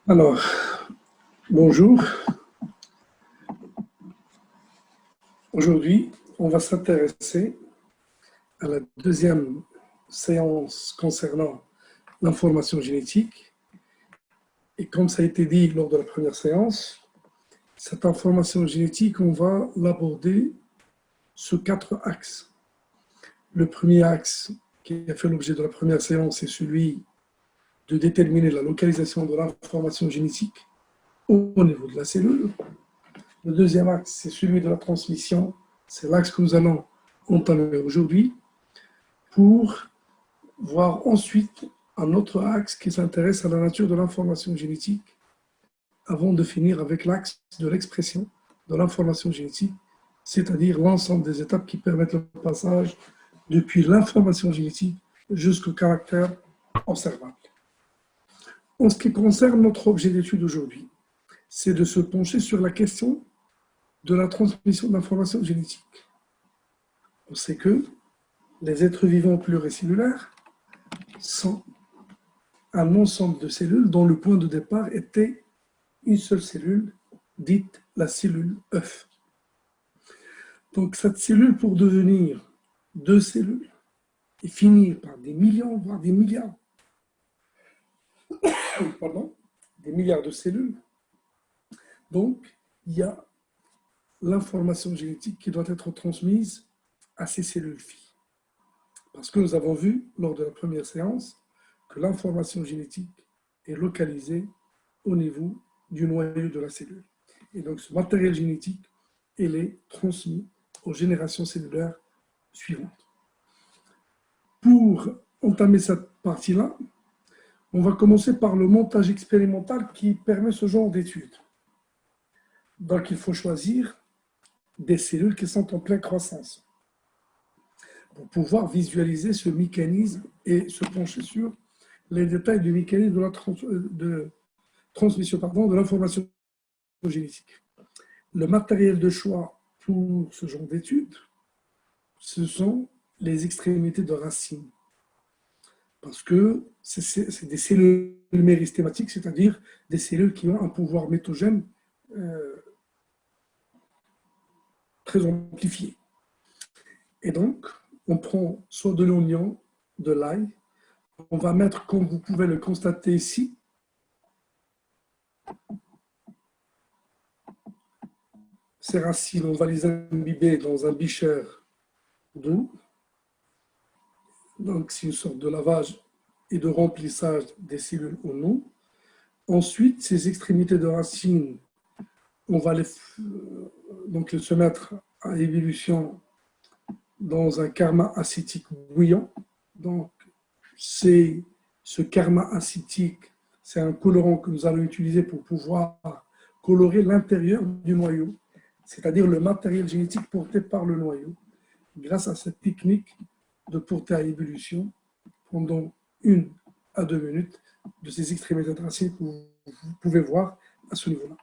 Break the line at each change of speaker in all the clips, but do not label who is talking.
Alors, bonjour. Aujourd'hui, on va s'intéresser à la deuxième séance concernant l'information génétique. Et comme ça a été dit lors de la première séance, cette information génétique, on va l'aborder sous 4 axes. Le premier axe qui a fait l'objet de la première séance est celui de déterminer la localisation de l'information génétique au niveau de la cellule. Le deuxième axe, c'est celui de la transmission. C'est l'axe que nous allons entamer aujourd'hui pour voir ensuite un autre axe qui s'intéresse à la nature de l'information génétique avant de finir avec l'axe de l'expression de l'information génétique, c'est-à-dire l'ensemble des étapes qui permettent le passage depuis l'information génétique jusqu'au caractère observable. En ce qui concerne notre objet d'étude aujourd'hui, c'est de se pencher sur la question de la transmission d'informations génétiques. On sait que les êtres vivants pluricellulaires sont un ensemble de cellules dont le point de départ était une seule cellule, dite la cellule œuf. Donc cette cellule, pour devenir 2 cellules et finir par des millions, voire des milliards, des milliards de cellules, donc il y a l'information génétique qui doit être transmise à ces cellules filles. Parce que nous avons vu lors de la première séance que l'information génétique est localisée au niveau du noyau de la cellule. Et donc ce matériel génétique, il est transmis aux générations cellulaires suivantes. Pour entamer cette partie-là, on va commencer par le montage expérimental qui permet ce genre d'études. Donc il faut choisir des cellules qui sont en pleine croissance pour pouvoir visualiser ce mécanisme et se pencher sur les détails du mécanisme de la transmission de l'information génétique. Le matériel de choix pour ce genre d'études, ce sont les extrémités de racines. Parce que c'est des cellules méristématiques, c'est-à-dire des cellules qui ont un pouvoir méthogène très amplifié. Et donc, on prend soit de l'oignon, de l'ail, on va mettre, comme vous pouvez le constater ici, ces racines, on va les imbiber dans un bicheur d'eau. Donc, c'est une sorte de lavage et de remplissage des cellules en eau. Ensuite, ces extrémités de racines, on va donc se mettre à ébullition dans un karma acétique bouillant. Donc, ce karma acétique, c'est un colorant que nous allons utiliser pour pouvoir colorer l'intérieur du noyau, c'est-à-dire le matériel génétique porté par le noyau, grâce à cette technique de porter à ébullition pendant 1 à 2 minutes de ces extrémités de racines que vous pouvez voir à ce niveau-là.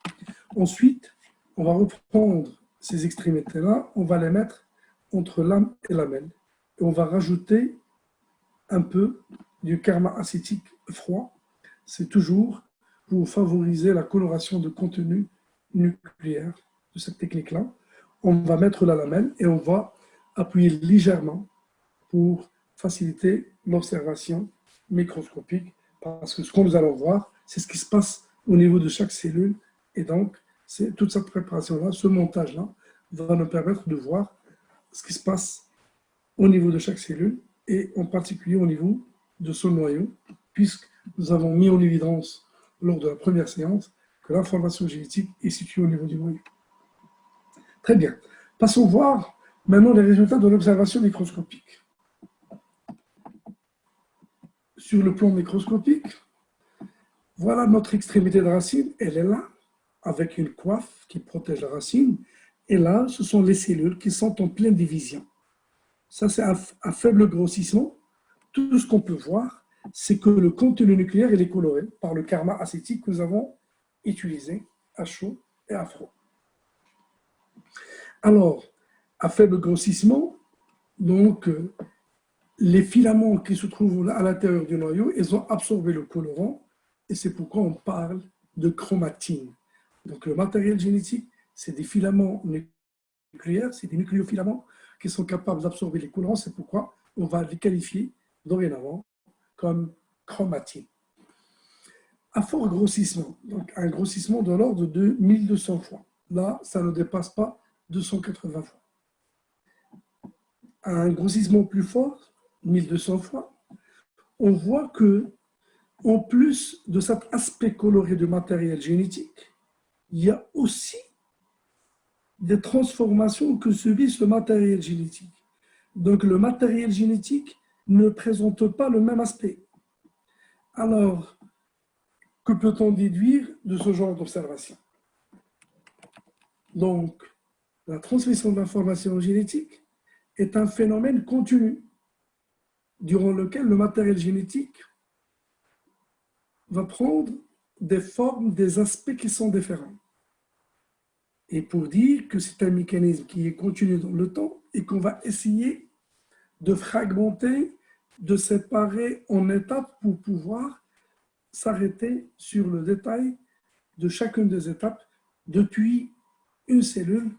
Ensuite, on va reprendre ces extrémités-là, on va les mettre entre lame et lamelle, et on va rajouter un peu du karma acétique froid. C'est toujours pour favoriser la coloration de contenu nucléaire de cette technique-là. On va mettre la lamelle et on va appuyer légèrement pour faciliter l'observation microscopique, parce que ce que nous allons voir, c'est ce qui se passe au niveau de chaque cellule, et donc toute cette préparation-là, ce montage-là, va nous permettre de voir ce qui se passe au niveau de chaque cellule, et en particulier au niveau de son noyau, puisque nous avons mis en évidence lors de la première séance que l'information génétique est située au niveau du noyau. Très bien. Passons voir maintenant les résultats de l'observation microscopique. Sur le plan microscopique, voilà notre extrémité de racine, elle est là, avec une coiffe qui protège la racine, et là, ce sont les cellules qui sont en pleine division. Ça, c'est à faible grossissement. Tout ce qu'on peut voir, c'est que le contenu nucléaire il est coloré par le karma acétique que nous avons utilisé à chaud et à froid. Alors, à faible grossissement, donc, les filaments qui se trouvent à l'intérieur du noyau, ils ont absorbé le colorant, et c'est pourquoi on parle de chromatine. Donc le matériel génétique, c'est des filaments nucléaires, c'est des nucléofilaments qui sont capables d'absorber les coulants. C'est pourquoi on va les qualifier dorénavant comme chromatine. À fort grossissement, donc un grossissement de l'ordre de 1200 fois. Là, ça ne dépasse pas 280 fois. À un grossissement plus fort, 1200 fois, on voit que, en plus de cet aspect coloré du matériel génétique, il y a aussi des transformations que subit ce matériel génétique. Donc le matériel génétique ne présente pas le même aspect. Alors, que peut-on déduire de ce genre d'observation? Donc, la transmission d'informations génétiques est un phénomène continu durant lequel le matériel génétique va prendre des formes, des aspects qui sont différents. Et pour dire que c'est un mécanisme qui est continu dans le temps et qu'on va essayer de fragmenter, de séparer en étapes pour pouvoir s'arrêter sur le détail de chacune des étapes depuis une cellule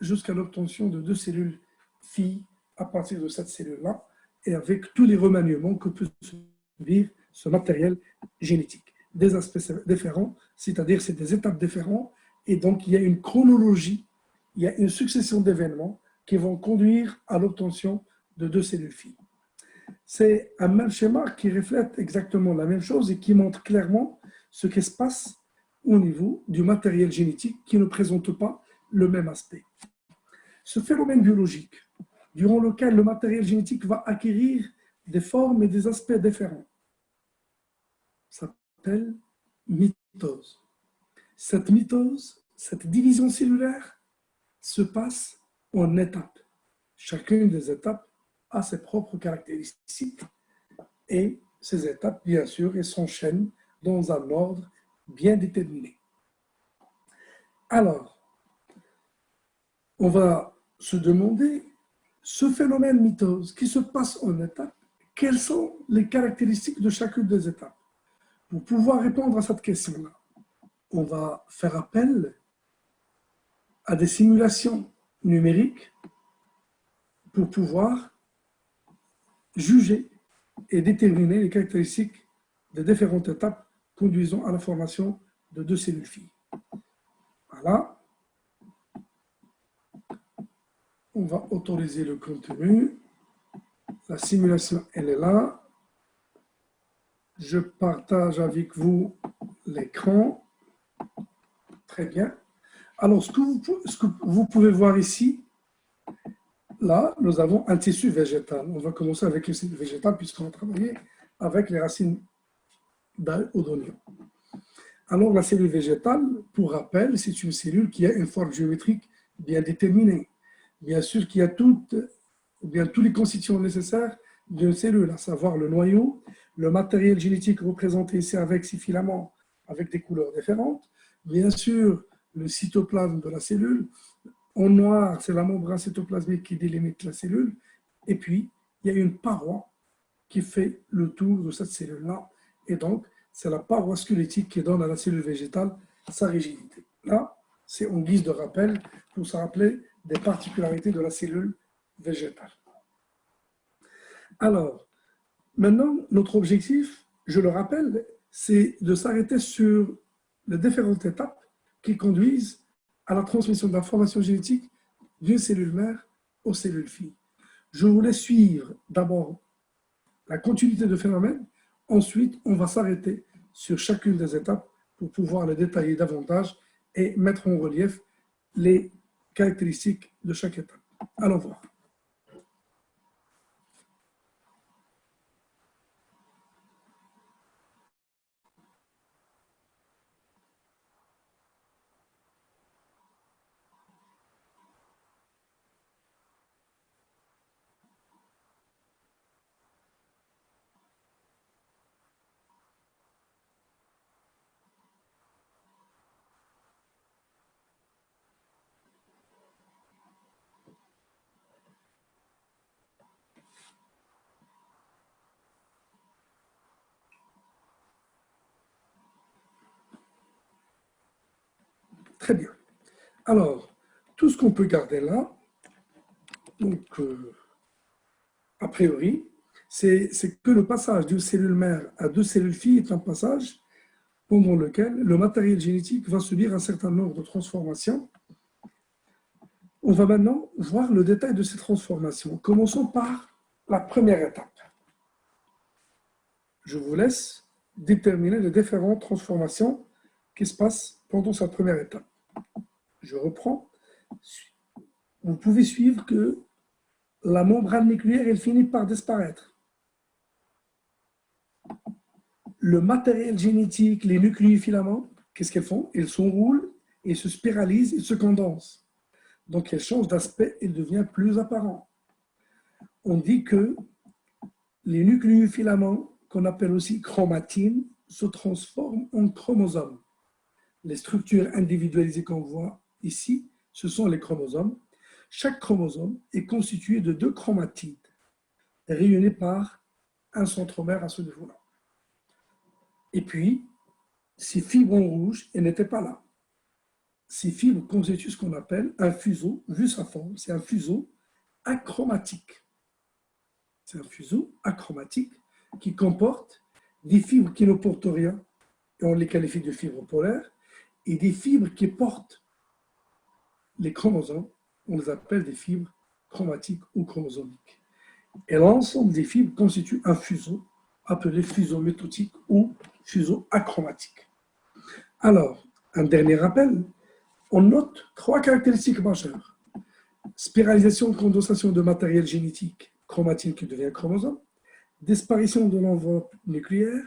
jusqu'à l'obtention de 2 cellules filles à partir de cette cellule-là et avec tous les remaniements que peut subir ce matériel génétique. Des aspects différents, c'est-à-dire c'est des étapes différentes et donc il y a une chronologie, il y a une succession d'événements qui vont conduire à l'obtention de 2 cellules filles. C'est un même schéma qui reflète exactement la même chose et qui montre clairement ce qui se passe au niveau du matériel génétique qui ne présente pas le même aspect. Ce phénomène biologique, durant lequel le matériel génétique va acquérir des formes et des aspects différents, s'appelle mitose. Cette mitose, cette division cellulaire, se passe en étapes. Chacune des étapes a ses propres caractéristiques et ces étapes, bien sûr, elles s'enchaînent dans un ordre bien déterminé. Alors, on va se demander, ce phénomène mitose qui se passe en étapes, quelles sont les caractéristiques de chacune des étapes? Pour pouvoir répondre à cette question-là, on va faire appel à des simulations numériques pour pouvoir juger et déterminer les caractéristiques des différentes étapes conduisant à la formation de 2 cellules filles. Voilà. On va autoriser le contenu. La simulation, elle est là. Je partage avec vous l'écran. Très bien. Alors, ce que vous pouvez voir ici, là, nous avons un tissu végétal. On va commencer avec le tissu végétal puisqu'on va travailler avec les racines d'ail ou d'oignon. Alors, la cellule végétale, pour rappel, c'est une cellule qui a une forme géométrique bien déterminée. Bien sûr qu'il y a tous les constituants nécessaires d'une cellule, à savoir le noyau, le matériel génétique représenté ici avec ses filaments, avec des couleurs différentes. Bien sûr, le cytoplasme de la cellule. En noir, c'est la membrane cytoplasmique qui délimite la cellule. Et puis, il y a une paroi qui fait le tour de cette cellule-là. Et donc, c'est la paroi squelettique qui donne à la cellule végétale sa rigidité. Là, c'est en guise de rappel pour se rappeler des particularités de la cellule végétale. Alors, maintenant, notre objectif, je le rappelle, c'est de s'arrêter sur les différentes étapes qui conduisent à la transmission d'informations génétiques d'une cellule mère aux cellules filles. Je voulais suivre d'abord la continuité de phénomènes. Ensuite, on va s'arrêter sur chacune des étapes pour pouvoir les détailler davantage et mettre en relief les caractéristiques de chaque étape. Allons voir. Très bien. Alors, tout ce qu'on peut garder là, donc, a priori, c'est que le passage d'une cellule mère à deux cellules filles est un passage pendant lequel le matériel génétique va subir un certain nombre de transformations. On va maintenant voir le détail de ces transformations. Commençons par la première étape. Je vous laisse déterminer les différentes transformations qui se passent pendant cette première étape. Je reprends. Vous pouvez suivre que la membrane nucléaire, elle finit par disparaître. Le matériel génétique, les nucléofilaments, qu'est-ce qu'elles font? Ils s'enroulent, ils se spiralisent, ils se condensent. Donc, elles changent d'aspect et deviennent plus apparents. On dit que les nucléofilaments, qu'on appelle aussi chromatines, se transforment en chromosomes. Les structures individualisées qu'on voit ici, ce sont les chromosomes. Chaque chromosome est constitué de deux chromatides, réunis par un centromère à ce niveau-là. Et puis, ces fibres en rouge, elles n'étaient pas là. Ces fibres constituent ce qu'on appelle un fuseau, vu sa forme, c'est un fuseau achromatique. C'est un fuseau achromatique qui comporte des fibres qui ne portent rien, et on les qualifie de fibres polaires, et des fibres qui portent les chromosomes, on les appelle des fibres chromatiques ou chromosomiques. Et l'ensemble des fibres constitue un fuseau appelé fuseau métotique ou fuseau achromatique. Alors, un dernier rappel, on note trois caractéristiques majeures. Spiralisation, condensation de matériel génétique, chromatine qui devient chromosome, disparition de l'enveloppe nucléaire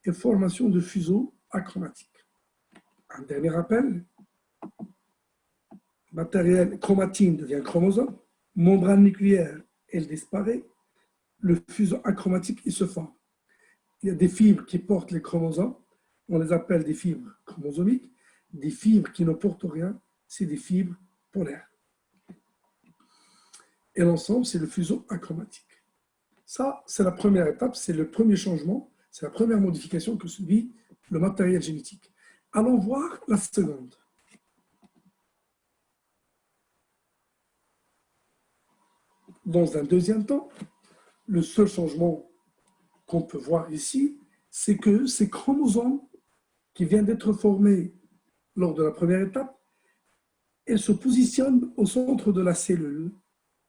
et formation de fuseaux achromatiques. Un dernier rappel, matériel chromatine devient chromosome, membrane nucléaire, elle disparaît, le fuseau achromatique, il se forme. Il y a des fibres qui portent les chromosomes, on les appelle des fibres chromosomiques, des fibres qui ne portent rien, c'est des fibres polaires. Et l'ensemble, c'est le fuseau achromatique. Ça, c'est la première étape, c'est le premier changement, c'est la première modification que subit le matériel génétique. Allons voir la seconde. Dans un deuxième temps, le seul changement qu'on peut voir ici, c'est que ces chromosomes qui viennent d'être formés lors de la première étape, elles se positionnent au centre de la cellule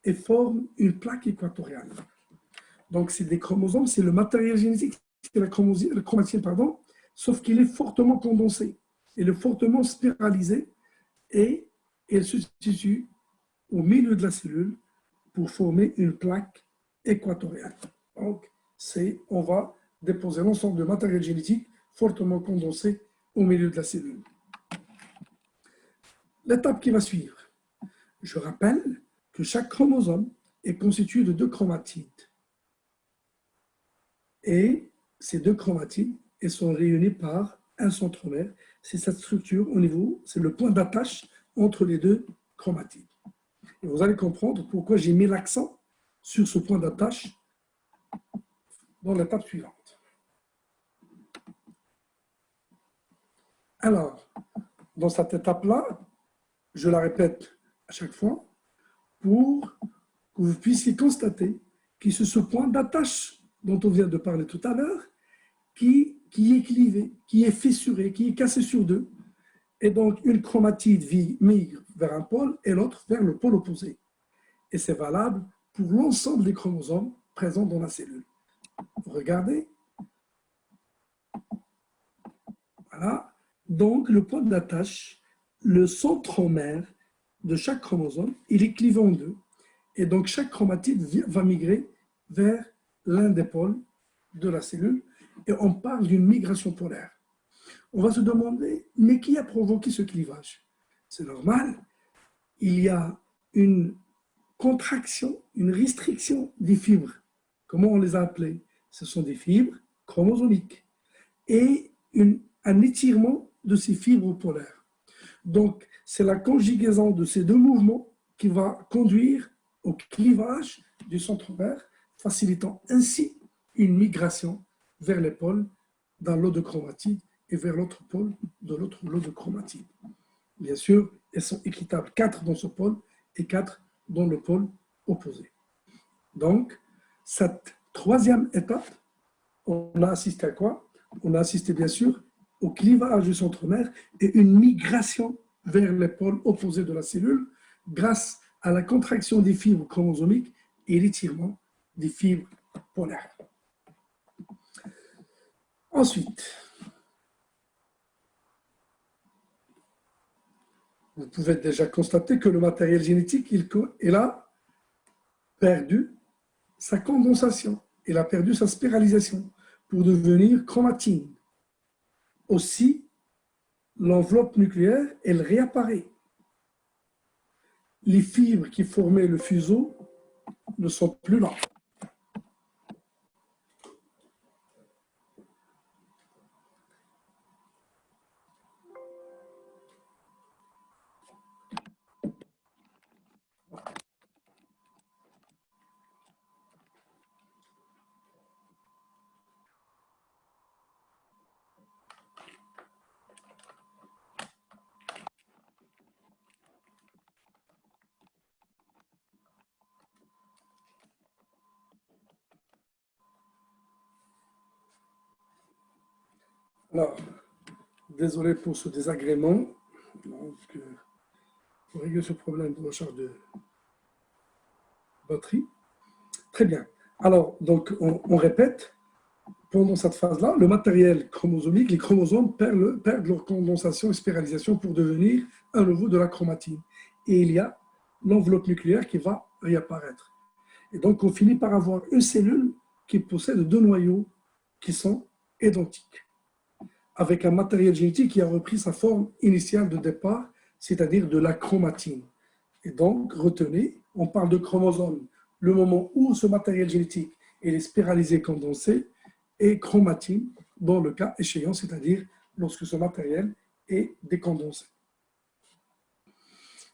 et forment une plaque équatoriale. Donc, c'est des chromosomes, c'est le matériel génétique, c'est la chromatine, pardon, sauf qu'il est fortement condensé, il est fortement spiralisé et elle se situe au milieu de la cellule pour former une plaque équatoriale. Donc, on va déposer l'ensemble de matériel génétique fortement condensé au milieu de la cellule. L'étape qui va suivre. Je rappelle que chaque chromosome est constitué de deux chromatides. Et ces deux chromatides, elles sont réunies par un centromère. C'est cette structure au niveau, c'est le point d'attache entre les deux chromatides. Et vous allez comprendre pourquoi j'ai mis l'accent sur ce point d'attache dans l'étape suivante. Alors, dans cette étape-là, je la répète à chaque fois, pour que vous puissiez constater que c'est ce point d'attache dont on vient de parler tout à l'heure qui est clivé, qui est fissuré, qui est cassé sur deux. Et donc, une chromatide migre vers un pôle et l'autre vers le pôle opposé. Et c'est valable pour l'ensemble des chromosomes présents dans la cellule. Regardez. Voilà. Donc, le point d'attache, le centromère de chaque chromosome, il est clivé en deux. Et donc, chaque chromatide va migrer vers l'un des pôles de la cellule. Et on parle d'une migration polaire. On va se demander, mais qui a provoqué ce clivage? C'est normal. Il y a une contraction, une restriction des fibres. Comment on les a appelées? Ce sont des fibres chromosomiques. Et un étirement de ces fibres polaires. Donc, c'est la conjugaison de ces deux mouvements qui va conduire au clivage du centromère, facilitant ainsi une migration vers les pôles d'un lot de chromatide et vers l'autre pôle de l'autre lot de chromatide. bien sûr, elles sont équitables, 4 dans ce pôle et 4 dans le pôle opposé. Donc, cette troisième étape, on a assisté à quoi? On a assisté, bien sûr, au clivage du centromère et une migration vers les pôles opposés de la cellule grâce à la contraction des fibres chromosomiques et l'étirement des fibres polaires. Ensuite, vous pouvez déjà constater que le matériel génétique, il a perdu sa condensation, il a perdu sa spiralisation pour devenir chromatine. Aussi, l'enveloppe nucléaire, elle réapparaît. Les fibres qui formaient le fuseau ne sont plus là. Alors, désolé pour ce désagrément. Donc, pour régler ce problème de recharge de batterie. Très bien. Alors, donc, on répète. Pendant cette phase-là, le matériel chromosomique, les chromosomes perdent leur condensation et spiralisation pour devenir à nouveau de la chromatine. Et il y a l'enveloppe nucléaire qui va réapparaître. Et donc, on finit par avoir une cellule qui possède deux noyaux qui sont identiques, avec un matériel génétique qui a repris sa forme initiale de départ, c'est-à-dire de la chromatine. Et donc, retenez, on parle de chromosome, le moment où ce matériel génétique est spiralisé, condensé, et chromatine dans le cas échéant, c'est-à-dire lorsque ce matériel est décondensé.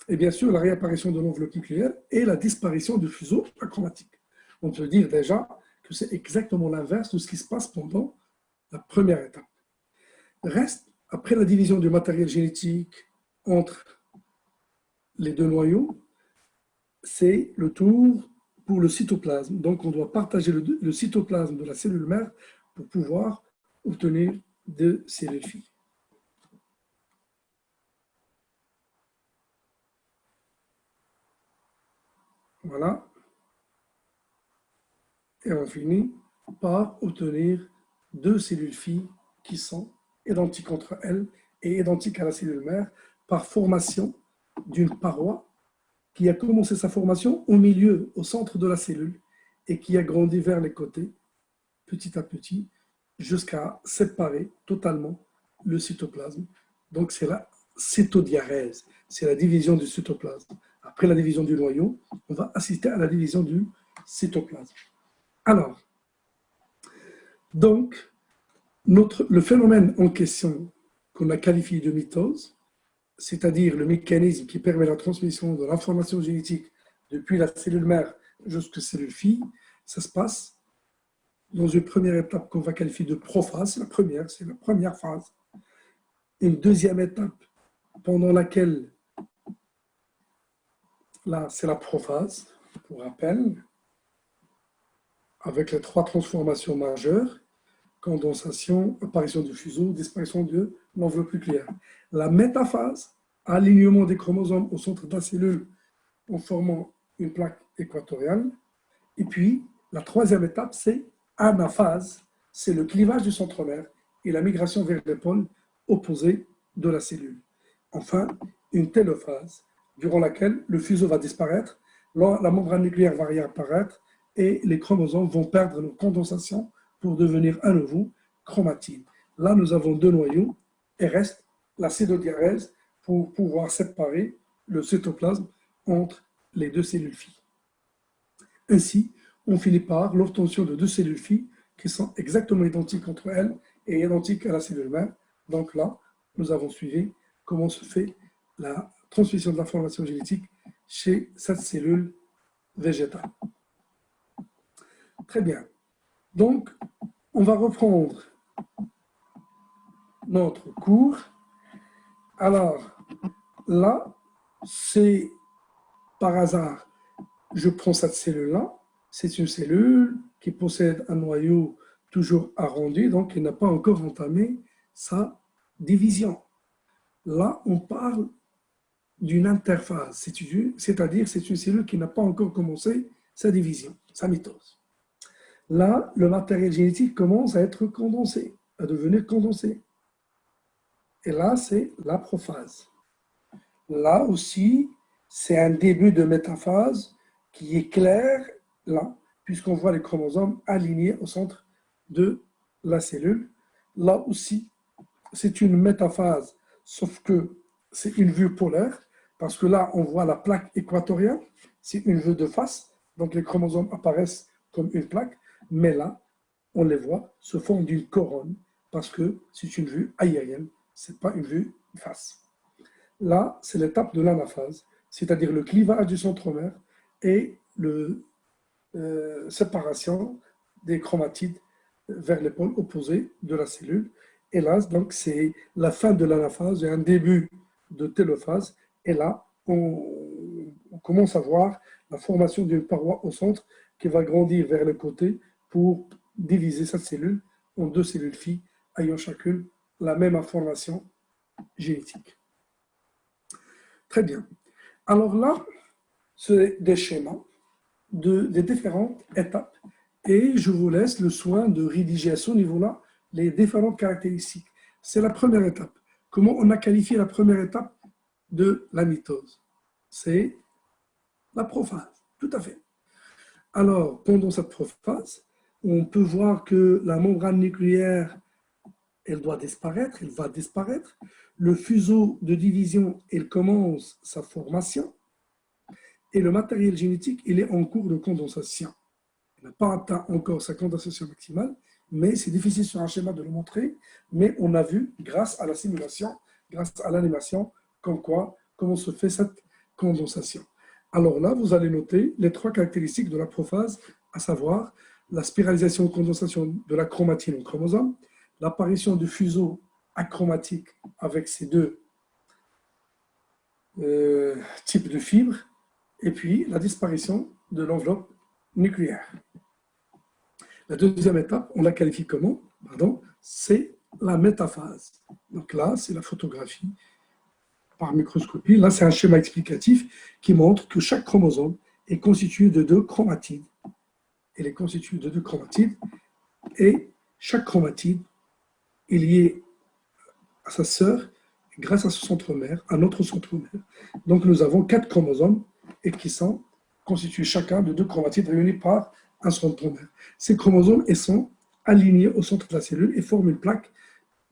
Et bien sûr, la réapparition de l'enveloppe nucléaire et la disparition du fuseau achromatique. On peut dire déjà que c'est exactement l'inverse de ce qui se passe pendant la première étape. Reste, après la division du matériel génétique entre les deux noyaux, c'est le tour pour le cytoplasme. Donc, on doit partager le cytoplasme de la cellule mère pour pouvoir obtenir de cellules filles. Voilà. Et on finit par obtenir deux cellules filles qui sont identiques entre elles et identiques à la cellule mère par formation d'une paroi qui a commencé sa formation au milieu, au centre de la cellule et qui a grandi vers les côtés petit à petit jusqu'à séparer totalement le cytoplasme. Donc c'est la cytodiarèse, c'est la division du cytoplasme. Après la division du noyau, on va assister à la division du cytoplasme. Alors, donc, le phénomène en question qu'on a qualifié de mitose, c'est-à-dire le mécanisme qui permet la transmission de l'information génétique depuis la cellule mère jusqu'à la cellule fille, ça se passe dans une première étape qu'on va qualifier de prophase, c'est la première phase. Une deuxième étape pendant laquelle, là, c'est la prophase, pour rappel, avec les trois transformations majeures, condensation, apparition du fuseau, disparition de l'enveloppe nucléaire. La métaphase, alignement des chromosomes au centre de la cellule en formant une plaque équatoriale. Et puis, la troisième étape, c'est anaphase, c'est le clivage du centromère et la migration vers les pôles opposés de la cellule. Enfin, une télophase, durant laquelle le fuseau va disparaître, la membrane nucléaire va réapparaître et les chromosomes vont perdre leur condensation pour devenir à nouveau chromatine. Là, nous avons deux noyaux et reste la cytodiarèse pour pouvoir séparer le cytoplasme entre les deux cellules filles. Ainsi, on finit par l'obtention de deux cellules filles qui sont exactement identiques entre elles et identiques à la cellule mère. Donc là, nous avons suivi comment se fait la transmission de l'information génétique chez cette cellule végétale. Très bien. Donc, on va reprendre notre cours. Alors, là, c'est par hasard, je prends cette cellule-là, c'est une cellule qui possède un noyau toujours arrondi, donc il n'a pas encore entamé sa division. Là, on parle d'une interphase, c'est-à-dire c'est une cellule qui n'a pas encore commencé sa division, sa mitose. Là, le matériel génétique commence à être condensé, à devenir condensé. Et là, c'est la prophase. Là aussi, c'est un début de métaphase qui est clair, là, puisqu'on voit les chromosomes alignés au centre de la cellule. Là aussi, c'est une métaphase, sauf que c'est une vue polaire, parce que là, on voit la plaque équatoriale, c'est une vue de face, donc les chromosomes apparaissent comme une plaque, mais là, on les voit se font d'une couronne, parce que c'est une vue aérienne, ce n'est pas une vue de face. Là, c'est l'étape de l'anaphase, c'est-à-dire le clivage du centromère et la séparation des chromatides vers les pôles opposés de la cellule. Et là, donc, c'est la fin de l'anaphase et un début de télophase. Et là, on commence à voir la formation d'une paroi au centre qui va grandir vers le côté pour diviser cette cellule en deux cellules filles ayant chacune la même information génétique. Très bien. Alors là, c'est des schémas des différentes étapes et je vous laisse le soin de rédiger à ce niveau-là les différentes caractéristiques. C'est la première étape. Comment on a qualifié la première étape de la mitose? C'est la prophase, tout à fait. Alors, pendant cette prophase, on peut voir que la membrane nucléaire, elle doit disparaître, elle va disparaître. Le fuseau de division, il commence sa formation. Et le matériel génétique, il est en cours de condensation. Il n'a pas atteint encore sa condensation maximale, mais c'est difficile sur un schéma de le montrer. Mais on a vu, grâce à la simulation, grâce à l'animation, comment se fait cette condensation. Alors là, vous allez noter les trois caractéristiques de la prophase, à savoir la spiralisation et condensation de la chromatine au chromosome, l'apparition du fuseau achromatique avec ces deux types de fibres, et puis la disparition de l'enveloppe nucléaire. La deuxième étape, on la qualifie comment? C'est la métaphase. Donc là, c'est la photographie par microscopie. Là, c'est un schéma explicatif qui montre que chaque chromosome est constitué de deux chromatides. Il est constitué de deux chromatides et chaque chromatide est liée à sa sœur grâce à ce centromère, à notre centromère. Donc nous avons 4 chromosomes et qui sont constitués chacun de deux chromatides réunis par un centromère. Ces chromosomes ils sont alignés au centre de la cellule et forment une plaque.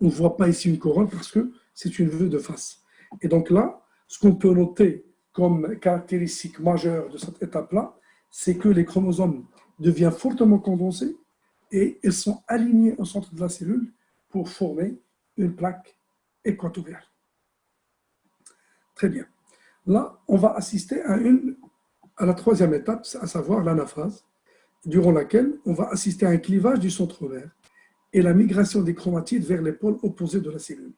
On ne voit pas ici une couronne parce que c'est une vue de face. Et donc là, ce qu'on peut noter comme caractéristique majeure de cette étape-là, c'est que les chromosomes deviennent fortement condensés et ils sont alignés au centre de la cellule pour former une plaque équatoriale. Très bien. Là, on va assister à la troisième étape, à savoir l'anaphase, durant laquelle on va assister à un clivage du centromère et la migration des chromatides vers les pôles opposés de la cellule.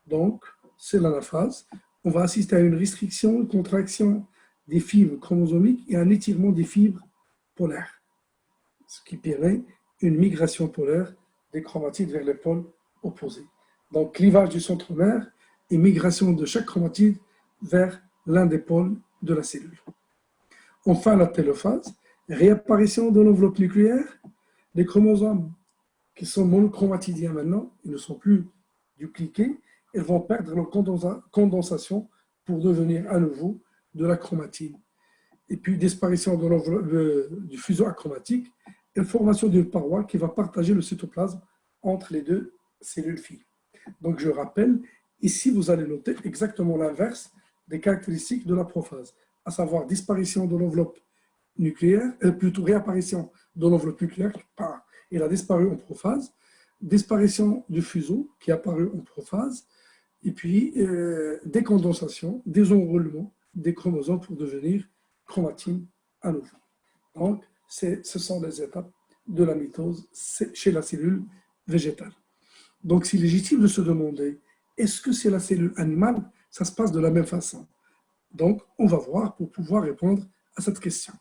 Donc, c'est l'anaphase. On va assister à une restriction, une contraction des fibres chromosomiques et un étirement des fibres polaires, ce qui permet une migration polaire des chromatides vers les pôles opposés. Donc, clivage du centromère et migration de chaque chromatide vers l'un des pôles de la cellule. Enfin, la télophase, réapparition de l'enveloppe nucléaire. Les chromosomes qui sont monochromatidiens maintenant, ils ne sont plus dupliqués, ils vont perdre leur condensation pour devenir à nouveau de la chromatine. Et puis, disparition du fuseau achromatique et formation d'une paroi qui va partager le cytoplasme entre les deux cellules filles. Donc, je rappelle, ici, vous allez noter exactement l'inverse des caractéristiques de la prophase, à savoir disparition de l'enveloppe nucléaire, plutôt réapparition de l'enveloppe nucléaire, il a disparu en prophase, disparition du fuseau qui est apparu en prophase, et puis décondensation, désenrôlement des chromosomes pour devenir chromatine à nouveau. Donc, ce sont les étapes de la mitose chez la cellule végétale. Donc, c'est légitime de se demander, est-ce que c'est la cellule animale? ça se passe de la même façon. Donc, on va voir pour pouvoir répondre à cette question.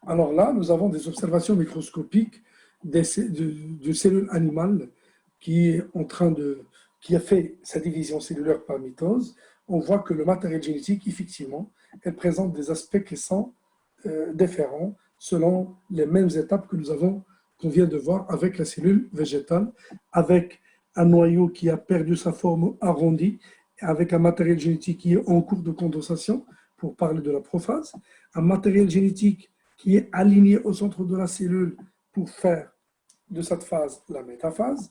Alors là, nous avons des observations microscopiques de cellules animales qui a fait sa division cellulaire par mitose. On voit que le matériel génétique, effectivement, elle présente des aspects qui sont différents selon les mêmes étapes qu'on vient de voir avec la cellule végétale, avec un noyau qui a perdu sa forme arrondie, avec un matériel génétique qui est en cours de condensation, pour parler de la prophase, un matériel génétique qui est aligné au centre de la cellule pour faire de cette phase la métaphase.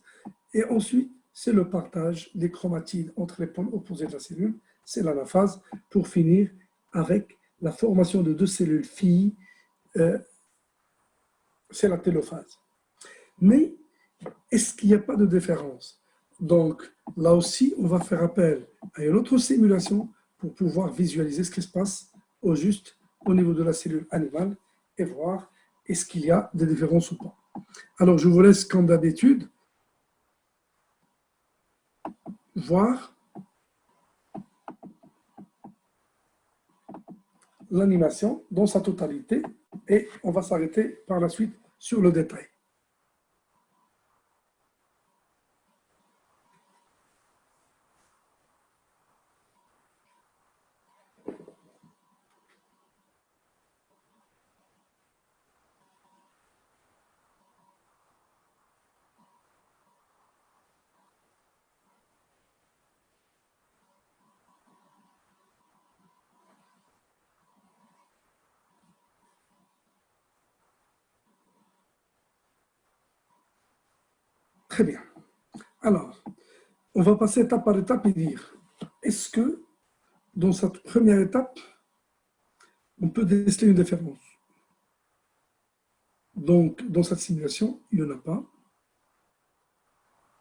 Et ensuite, c'est le partage des chromatides entre les pôles opposés de la cellule, c'est l'anaphase, pour finir avec la formation de deux cellules filles, c'est la télophase. Mais est-ce qu'il n'y a pas de différence? Donc, là aussi, on va faire appel à une autre simulation pour pouvoir visualiser ce qui se passe au juste au niveau de la cellule animale et voir est-ce qu'il y a des différences ou pas. Alors, je vous laisse, comme d'habitude, voir l'animation dans sa totalité et on va s'arrêter par la suite sur le détail. Très bien. Alors, on va passer étape par étape et dire, est-ce que dans cette première étape, on peut déceler une différence? Donc, dans cette simulation, il n'y en a pas.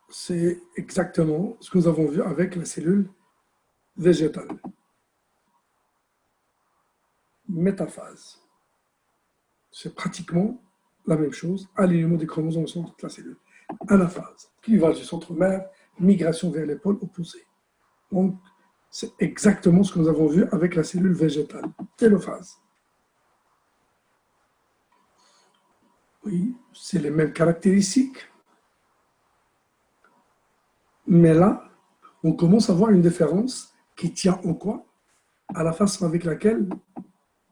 C'est exactement ce que nous avons vu avec la cellule végétale. Métaphase. C'est pratiquement la même chose, alignement des chromosomes au centre de la cellule. Anaphase, clivage du centre mère, migration vers les pôles opposés. Donc, c'est exactement ce que nous avons vu avec la cellule végétale. Télophase. Oui, c'est les mêmes caractéristiques. Mais là, on commence à voir une différence qui tient en quoi? À la façon avec laquelle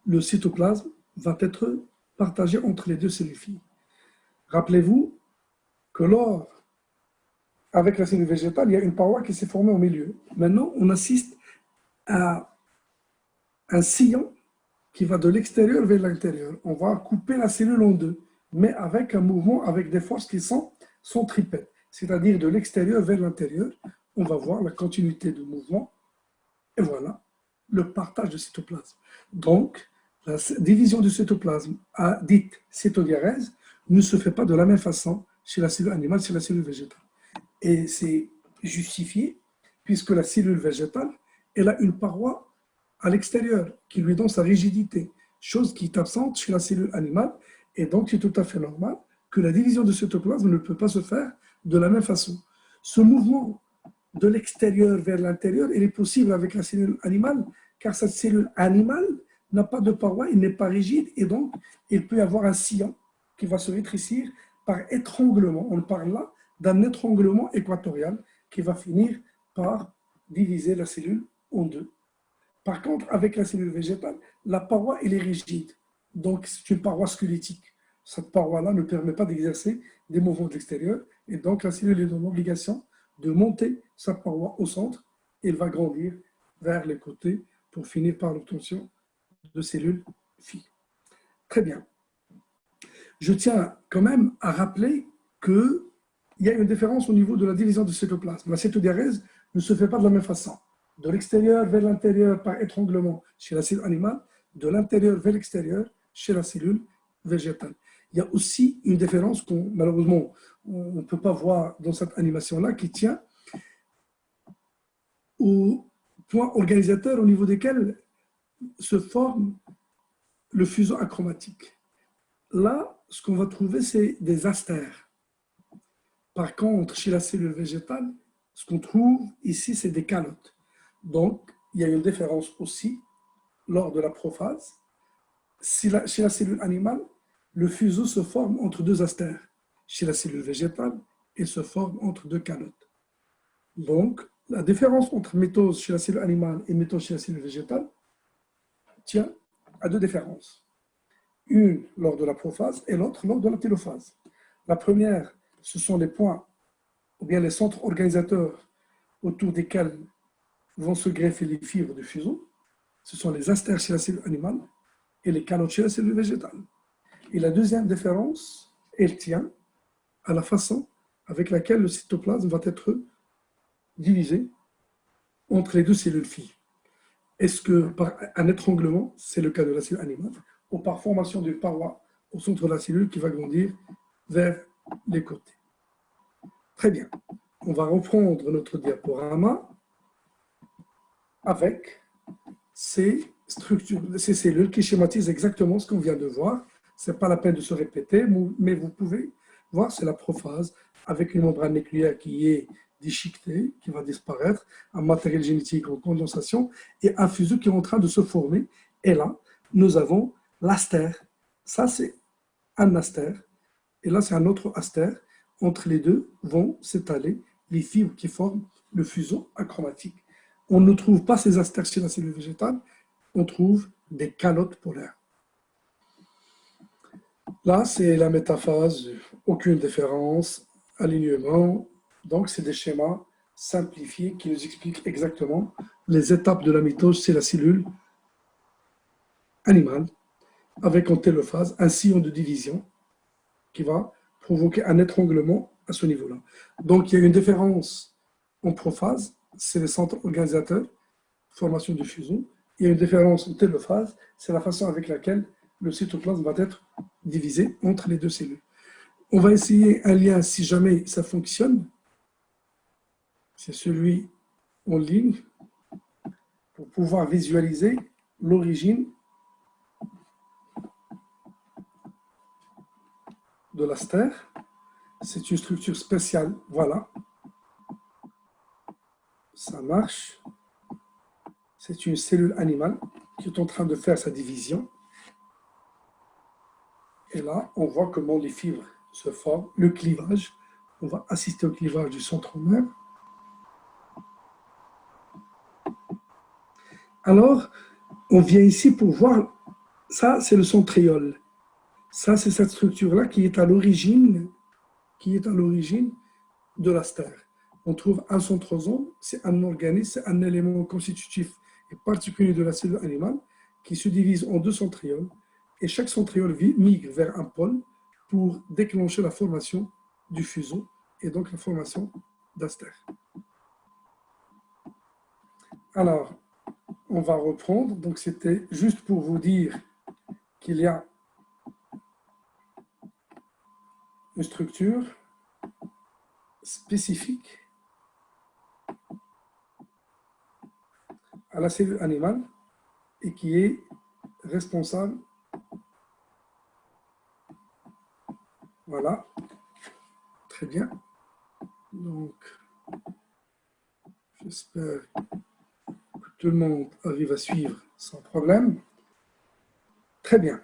le cytoplasme va être partagé entre les deux cellules filles. Rappelez-vous que avec la cellule végétale, il y a une paroi qui s'est formée au milieu. Maintenant, on assiste à un sillon qui va de l'extérieur vers l'intérieur. On va couper la cellule en deux, mais avec un mouvement, avec des forces qui sont centripètes, c'est-à-dire de l'extérieur vers l'intérieur. On va voir la continuité de mouvement, et voilà, le partage de cytoplasme. Donc, la division du cytoplasme, dite cytodiarèse, ne se fait pas de la même façon chez la cellule animale, chez la cellule végétale. Et c'est justifié, puisque la cellule végétale, elle a une paroi à l'extérieur qui lui donne sa rigidité, chose qui est absente chez la cellule animale, et donc c'est tout à fait normal que la division de cytoplasme ne peut pas se faire de la même façon. Ce mouvement de l'extérieur vers l'intérieur, il est possible avec la cellule animale, car cette cellule animale n'a pas de paroi, il n'est pas rigide, et donc il peut y avoir un sillon qui va se rétrécir par étranglement. On parle là d'un étranglement équatorial qui va finir par diviser la cellule en deux. Par contre, avec la cellule végétale, la paroi, elle est rigide. Donc, c'est une paroi squelettique. Cette paroi-là ne permet pas d'exercer des mouvements de l'extérieur. Et donc, la cellule est dans l'obligation de monter sa paroi au centre. Et elle va grandir vers les côtés pour finir par l'obtention de cellules filles. Très bien. Je tiens quand même à rappeler qu'il y a une différence au niveau de la division du cytoplasme. La cytodiarèse ne se fait pas de la même façon. De l'extérieur vers l'intérieur par étranglement chez la cellule animale, de l'intérieur vers l'extérieur chez la cellule végétale. Il y a aussi une différence qu'on, malheureusement, on ne peut pas voir dans cette animation-là qui tient au point organisateur au niveau desquels se forme le fuseau achromatique. Là, ce qu'on va trouver, c'est des astères. Par contre, chez la cellule végétale, Ce qu'on trouve ici, c'est des calottes. Donc, il y a une différence aussi lors de la prophase. Chez la cellule animale, le fuseau se forme entre deux astères. Chez la cellule végétale, il se forme entre deux calottes. Donc, la différence entre mitose chez la cellule animale et mitose chez la cellule végétale tient à deux différences. Une lors de la prophase et l'autre lors de la télophase. La première, ce sont les points ou bien les centres organisateurs autour desquels vont se greffer les fibres du fuseau. Ce sont les astères chez la cellule animale et les calottes chez la cellule végétale. Et la deuxième différence, elle tient à la façon avec laquelle le cytoplasme va être divisé entre les deux cellules filles. Est-ce que par un étranglement, c'est le cas de la cellule animale, ou par formation d'une paroi au centre de la cellule qui va grandir vers les côtés? Très bien. On va reprendre notre diaporama avec ces structures, ces cellules qui schématisent exactement ce qu'on vient de voir. Ce n'est pas la peine de se répéter, mais vous pouvez voir, c'est la prophase avec une membrane nucléaire qui est déchiquetée, qui va disparaître, un matériel génétique en condensation et un fuseau qui est en train de se former. Et là, nous avons l'astère. Ça, c'est un astère. Et là, c'est un autre astère. Entre les deux vont s'étaler les fibres qui forment le fuseau achromatique. On ne trouve pas ces astères chez la cellule végétale, on trouve des calottes polaires. Là, c'est la métaphase, aucune différence, alignement. Donc, c'est des schémas simplifiés qui nous expliquent exactement les étapes de la mitose chez la cellule animale, avec en télophase un sillon de division qui va provoquer un étranglement à ce niveau-là. Donc, il y a une différence en prophase, c'est les centres organisateurs, formation du fuseau. Il y a une différence en télophase, c'est la façon avec laquelle le cytoplasme va être divisé entre les deux cellules. On va essayer un lien si jamais ça fonctionne. C'est celui en ligne pour pouvoir visualiser l'origine de l'astère. C'est une structure spéciale, voilà. Ça marche. C'est une cellule animale qui est en train de faire sa division. Et là, on voit comment les fibres se forment, le clivage. On va assister au clivage du centromère. Alors, on vient ici pour voir, ça c'est le centriole. Ça c'est cette structure-là qui est à l'origine de l'astère. On trouve un centrosome, c'est un organisme, c'est un élément constitutif et particulier de la cellule animale qui se divise en deux centrioles. Et chaque centriole migre vers un pôle pour déclencher la formation du fuseau et donc la formation d'astère. Alors, on va reprendre. Donc, c'était juste pour vous dire qu'il y a une structure spécifique à la cellule animale et qui est responsable. Voilà. Très bien. Donc, j'espère que tout le monde arrive à suivre sans problème. Très bien.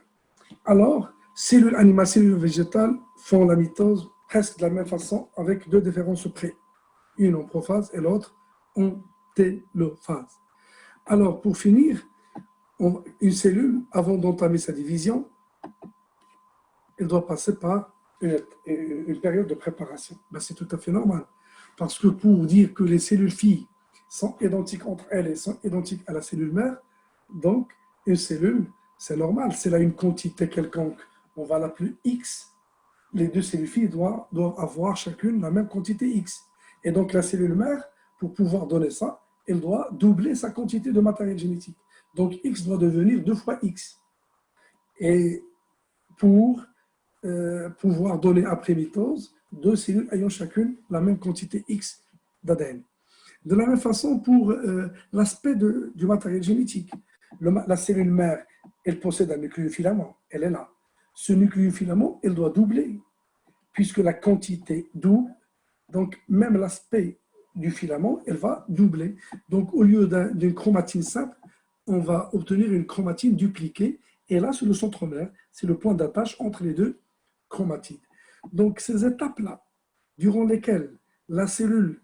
Alors, cellules animales, cellules végétales font la mitose presque de la même façon avec deux différences près. Une en prophase et l'autre en télophase. Alors, pour finir, une cellule, avant d'entamer sa division, elle doit passer par une période de préparation. Ben, c'est tout à fait normal. Parce que pour dire que les cellules filles sont identiques entre elles et sont identiques à la cellule mère, donc une cellule, c'est normal, c'est là une quantité quelconque. On va l'appeler X. Les deux cellules filles doivent avoir chacune la même quantité X. Et donc la cellule mère, pour pouvoir donner ça, elle doit doubler sa quantité de matériel génétique. Donc X doit devenir 2 fois X. Et pour pouvoir donner après mitose, deux cellules ayant chacune la même quantité X d'ADN. De la même façon pour l'aspect du matériel génétique. La cellule mère, elle possède un nucléofilament, elle est là. Ce nucléofilament, elle doit doubler, puisque la quantité double, donc même l'aspect du filament, elle va doubler. Donc, au lieu d'une chromatine simple, on va obtenir une chromatine dupliquée. Et là, c'est le centromère, c'est le point d'attache entre les deux chromatides. Donc, ces étapes-là, durant lesquelles la cellule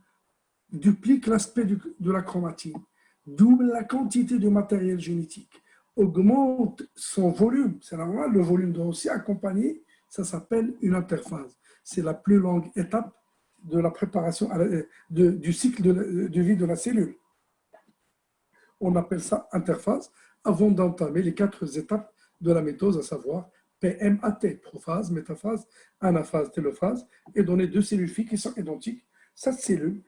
duplique l'aspect de la chromatine, double la quantité de matériel génétique, augmente son volume, c'est normal, le volume doit aussi accompagner, ça s'appelle une interphase. C'est la plus longue étape de la préparation du cycle de vie de la cellule. On appelle ça interphase avant d'entamer les 4 étapes de la mitose, à savoir PMAT, prophase, métaphase, anaphase, télophase, et donner 2 cellules filles qui sont identiques. Cette cellule,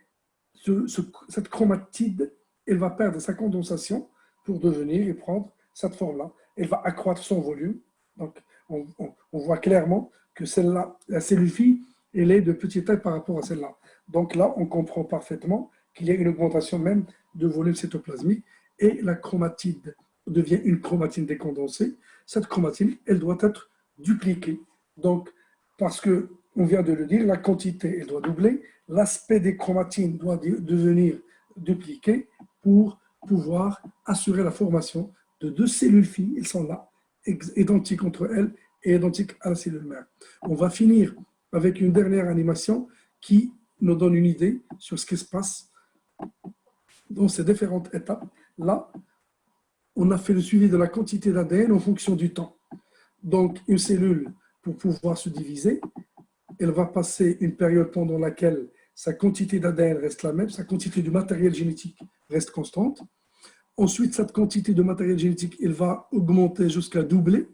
cette chromatide, elle va perdre sa condensation pour devenir et prendre cette forme-là. Elle va accroître son volume. Donc, on voit clairement que celle-là, la cellule fille, elle est de petite taille par rapport à celle-là. Donc là, on comprend parfaitement qu'il y a une augmentation même de volume cytoplasmique et la chromatide devient une chromatine décondensée. Cette chromatine, elle doit être dupliquée. Donc, parce que, on vient de le dire, la quantité, elle doit doubler, l'aspect des chromatines doit devenir dupliqué pour pouvoir assurer la formation de 2 cellules filles. Elles sont là, identiques entre elles et identiques à la cellule mère. On va finir avec une dernière animation qui nous donne une idée sur ce qui se passe dans ces différentes étapes. Là, on a fait le suivi de la quantité d'ADN en fonction du temps. Donc, une cellule, pour pouvoir se diviser, elle va passer une période pendant laquelle sa quantité d'ADN reste la même, sa quantité de matériel génétique reste constante. Ensuite, cette quantité de matériel génétique, elle va augmenter jusqu'à doubler.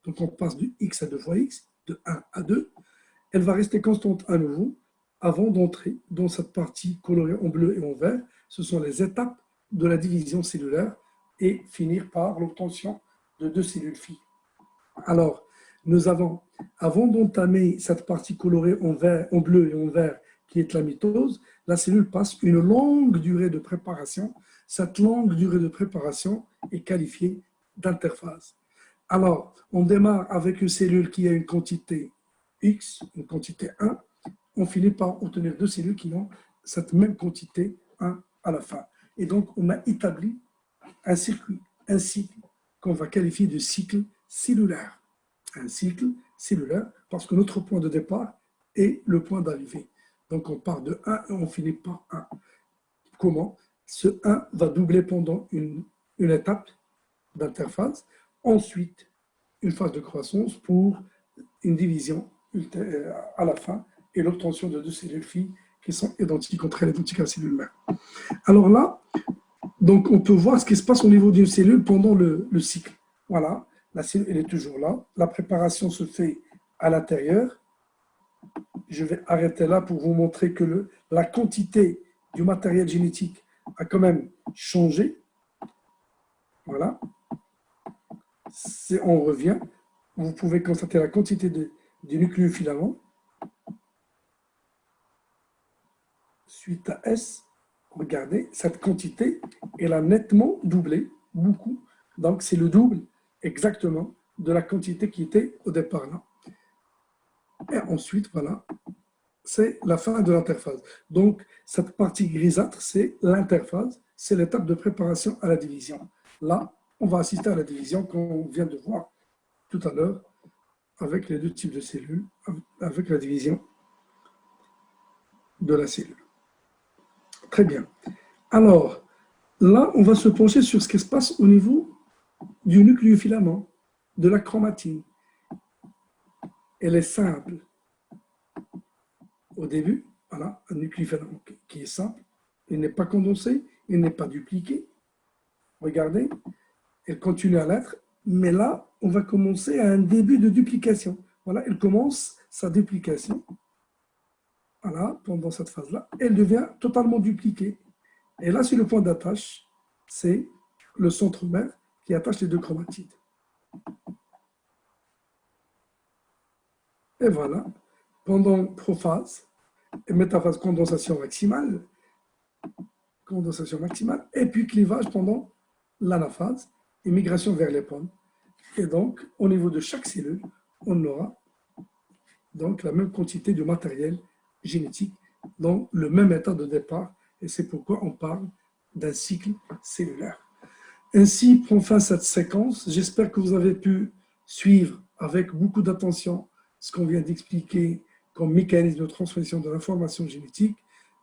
Donc, on passe de X à 2 fois X, de 1 à 2. Elle va rester constante à nouveau avant d'entrer dans cette partie colorée en bleu et en vert. Ce sont les étapes de la division cellulaire et finir par l'obtention de 2 cellules filles. Alors, nous avons, avant d'entamer cette partie colorée en vert, en bleu et en vert, qui est la mitose, la cellule passe une longue durée de préparation. Cette longue durée de préparation est qualifiée d'interphase. Alors, on démarre avec une cellule qui a une quantité X, une quantité 1. On finit par obtenir 2 cellules qui ont cette même quantité 1 à la fin. Et donc, on a établi un cycle qu'on va qualifier de cycle cellulaire. Un cycle cellulaire parce que notre point de départ est le point d'arrivée. Donc, on part de 1 et on finit par 1. Comment? Ce 1 va doubler pendant une étape d'interphase. Ensuite, une phase de croissance pour une division à la fin et l'obtention de 2 cellules filles qui sont identiques entre elles, identiques à la cellule mère. Alors là, donc on peut voir ce qui se passe au niveau d'une cellule pendant le cycle. Voilà, la cellule elle est toujours là. La préparation se fait à l'intérieur. Je vais arrêter là pour vous montrer que la quantité du matériel génétique a quand même changé. Voilà. Si on revient, vous pouvez constater la quantité du nucléofilament. Suite à S, regardez, cette quantité, elle a nettement doublé, beaucoup. Donc, c'est le double exactement de la quantité qui était au départ là. Et ensuite, voilà, c'est la fin de l'interphase. Donc, cette partie grisâtre, c'est l'interphase, c'est l'étape de préparation à la division. Là, on va assister à la division qu'on vient de voir tout à l'heure avec les 2 types de cellules, avec la division de la cellule. Très bien. Alors, là, on va se pencher sur ce qui se passe au niveau du nucléofilament, de la chromatine. Elle est simple. Au début, voilà, un nucléofilament qui est simple. Il n'est pas condensé, il n'est pas dupliqué. Regardez, elle continue à l'être, mais là, on va commencer à un début de duplication. Voilà, elle commence sa duplication. Voilà, pendant cette phase-là, elle devient totalement dupliquée. Et là, c'est le point d'attache, c'est le centromère qui attache les 2 chromatides. Et voilà, pendant prophase et métaphase, condensation maximale, et puis clivage pendant l'anaphase et migration vers les pommes. Et donc, au niveau de chaque cellule, on aura donc la même quantité de matériel génétique dans le même état de départ et c'est pourquoi on parle d'un cycle cellulaire. Ainsi prend fin cette séquence. J'espère que vous avez pu suivre avec beaucoup d'attention ce qu'on vient d'expliquer comme mécanisme de transmission de l'information génétique.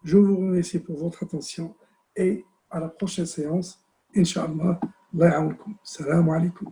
Je vous remercie pour votre attention et à la prochaine séance. Inch'Allah. Salam alaikum.